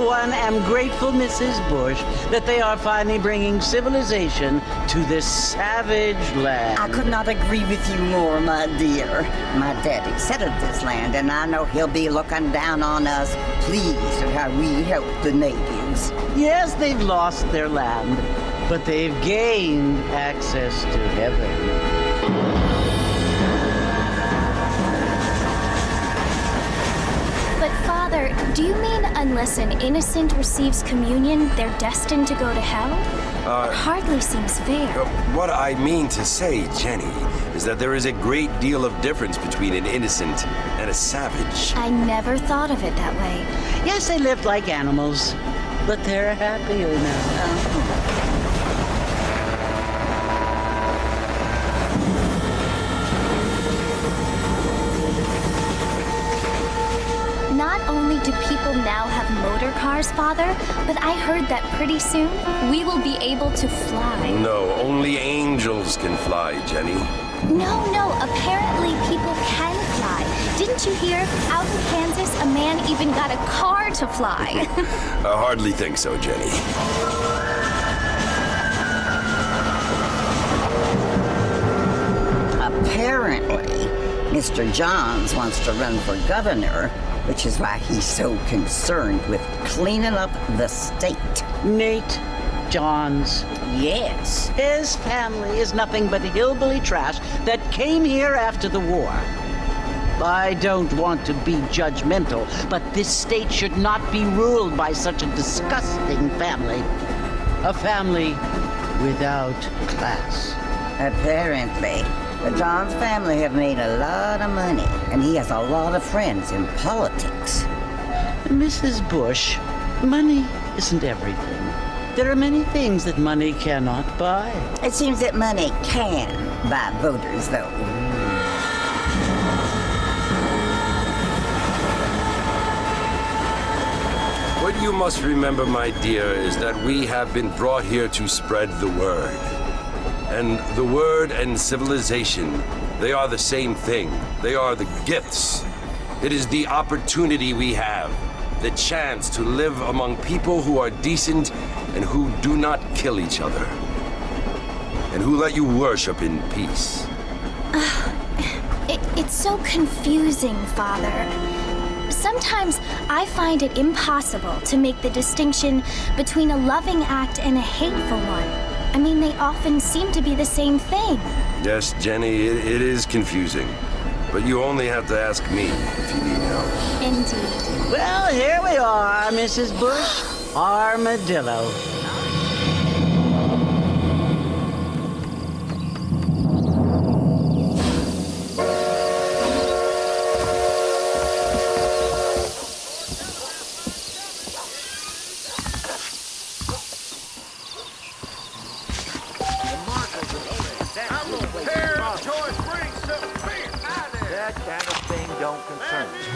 one, am grateful, Mrs. Bush, that they are finally bringing civilization to this savage land. I could not agree with you more, my dear. My daddy settled this land, and I know he'll be looking down on us, pleased at how we help the natives. Yes, they've lost their land, but they've gained access to heaven. But Father, do you mean unless an innocent receives communion, they're destined to go to hell? It hardly seems fair. What I mean to say, Jenny, is that there is a great deal of difference between an innocent and a savage. I never thought of it that way. Yes, they lived like animals, but they're happier now. Not only do people now have motor cars, Father, but I heard that pretty soon we will be able to fly. No, only angels can fly, Jenny. No, apparently people can fly. Didn't you hear? Out in Kansas, a man even got a car to fly. I hardly think so, Jenny. Apparently, Mr. Johns wants to run for governor, which is why he's so concerned with cleaning up the state. Nate Johns. Yes. His family is nothing but hillbilly trash that came here after the war. I don't want to be judgmental, but this state should not be ruled by such a disgusting family. A family without class. Apparently. The Johns family have made a lot of money, and he has a lot of friends in politics. Mrs. Bush, money isn't everything. There are many things that money cannot buy. It seems that money can buy voters, though. What you must remember, my dear, is that we have been brought here to spread the word. And the word and civilization, they are the same thing. They are the gifts. It is the opportunity we have, the chance to live among people who are decent and who do not kill each other, and who let you worship in peace. It's so confusing, Father. Sometimes I find it impossible to make the distinction between a loving act and a hateful one. I mean, they often seem to be the same thing. Yes, Jenny, it is confusing. But you only have to ask me if you need help. Indeed. Well, here we are, Mrs. Bush. Armadillo.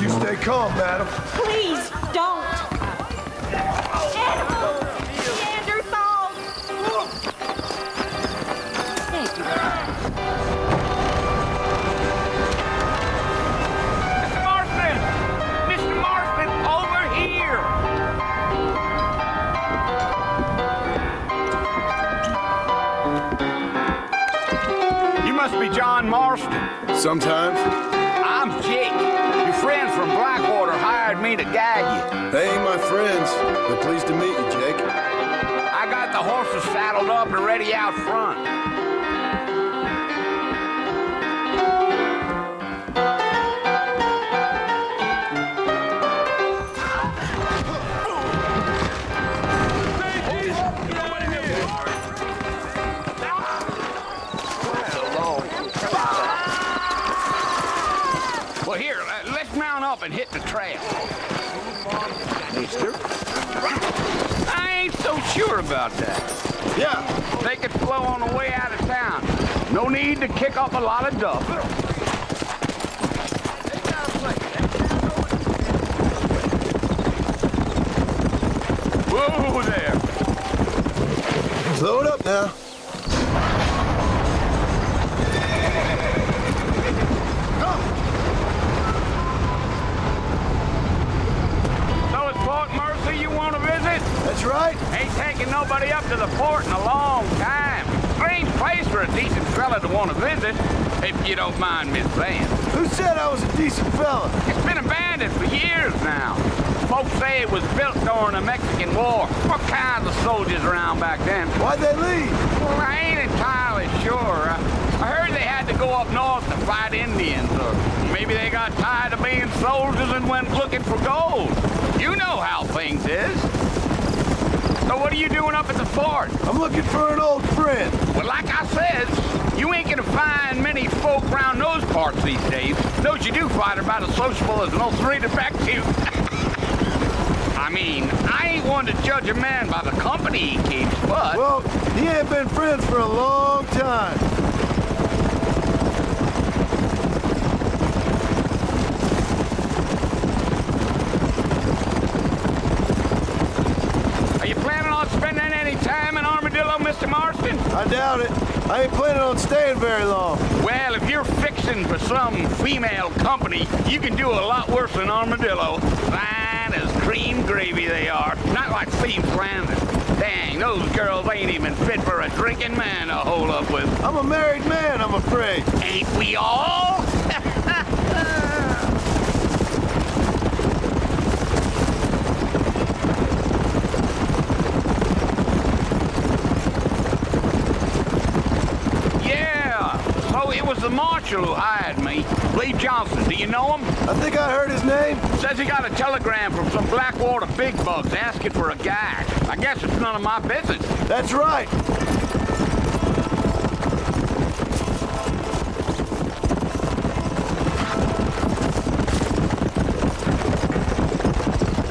You stay calm, madam. Please don't. Animals! Neanderthals! Thank you. Mr. Marston! Mr. Marston, over here! You must be John Marston. Sometimes. I'm Jake. Your friends from Blackwater hired me to guide you. They ain't my friends. But pleased to meet you, Jake. I got the horses saddled up and ready out front. Well, here, let's mount up and hit the trail. Mister? I ain't so sure about that. Yeah. Take it slow on the way out of town. No need to kick up a lot of dust. Whoa there. Slow it up now. So it's part Mercer you want to visit? That's right. Ain't taking nobody up to the fort in a long time. Strange place for a decent fella to want to visit, if you don't mind me saying. Who said I was a decent fella? It's been abandoned for years now. Folks say it was built during the Mexican War. What kinds of soldiers around back then? Why'd they leave? Well, I ain't entirely sure. I heard they had to go up north to fight Indians, or maybe they got tired of being soldiers and went looking for gold. You know how things is. So what are you doing up at the fort? I'm looking for an old friend. Well, like I said, you ain't gonna find many folk around those parts these days. Those you do find are about as sociable as an old three detective. I mean, I ain't one to judge a man by the company he keeps, but... Well, he ain't been friends for a long time. Are you planning on spending any time in Armadillo, Mr. Marston? I doubt it. I ain't planning on staying very long. Well, if you're fixing for some female company, you can do a lot worse than Armadillo. Fine as cream gravy they are. Not like Steve Flanders. Dang, those girls ain't even fit for a drinking man to hold up with. I'm a married man, I'm afraid. Ain't we all? It was the marshal who hired me. Lee Johnson, do you know him? I think I heard his name. Says he got a telegram from some Blackwater big bugs asking for a guide. I guess it's none of my business. That's right.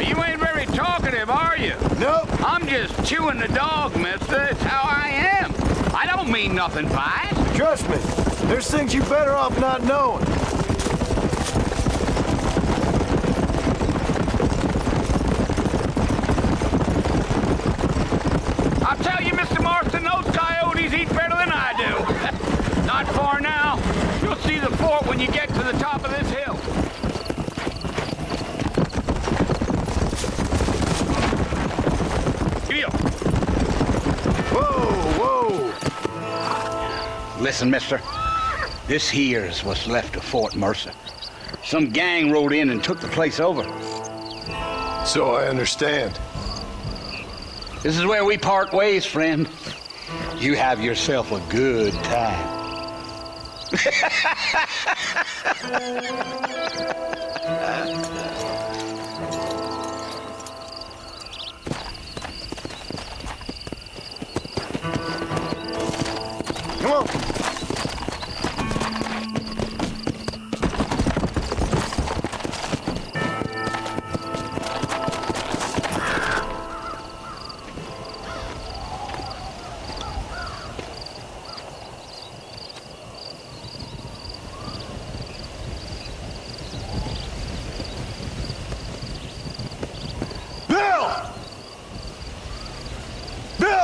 You ain't very talkative, are you? Nope. I'm just chewing the dog, mister. It's how I am. I don't mean nothing by it. Trust me. There's things you better off not knowing. I'll tell you, Mr. Marston, those coyotes eat better than I do. Not far now. You'll see the fort when you get to the top of this hill. Here. Whoa, whoa. Listen, mister. This here's what's left of Fort Mercer. Some gang rode in and took the place over. So I understand. This is where we part ways, friend. You have yourself a good time. Come on.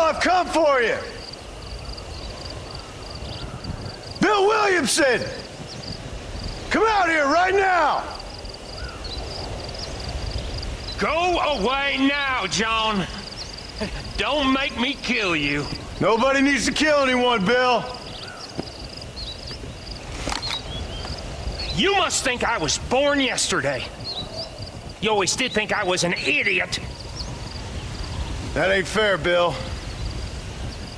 I've come for you! Bill Williamson! Come out here right now! Go away now, John. Don't make me kill you. Nobody needs to kill anyone, Bill. You must think I was born yesterday. You always did think I was an idiot. That ain't fair, Bill.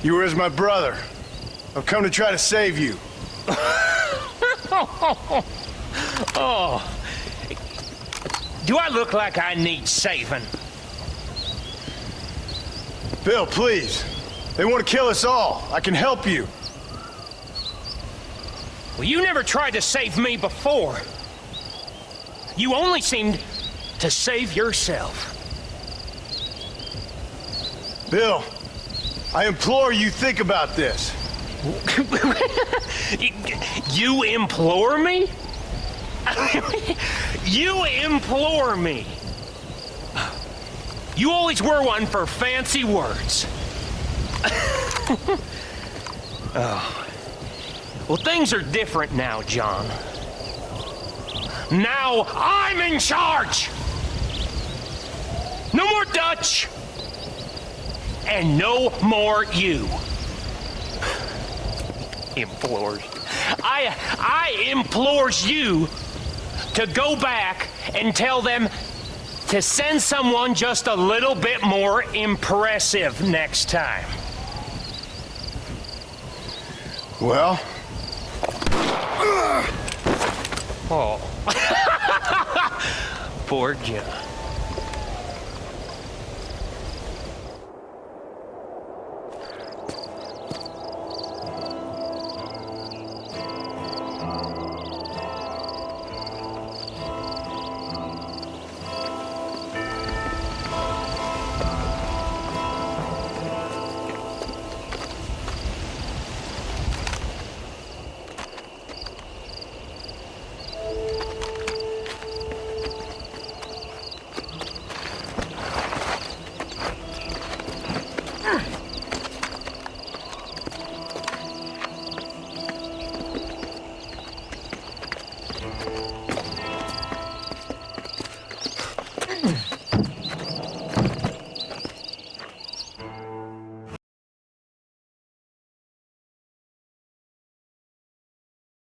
You were as my brother. I've come to try to save you. Oh. Do I look like I need saving? Bill, please. They want to kill us all. I can help you. Well, you never tried to save me before. You only seemed to save yourself. Bill, I implore you think about this. You implore me? You implore me. You always were one for fancy words. Oh. Well, things are different now, John. Now I'm in charge! No more Dutch! And no more you. Implores. I implores you to go back and tell them to send someone just a little bit more impressive next time. Well? Oh. Poor John.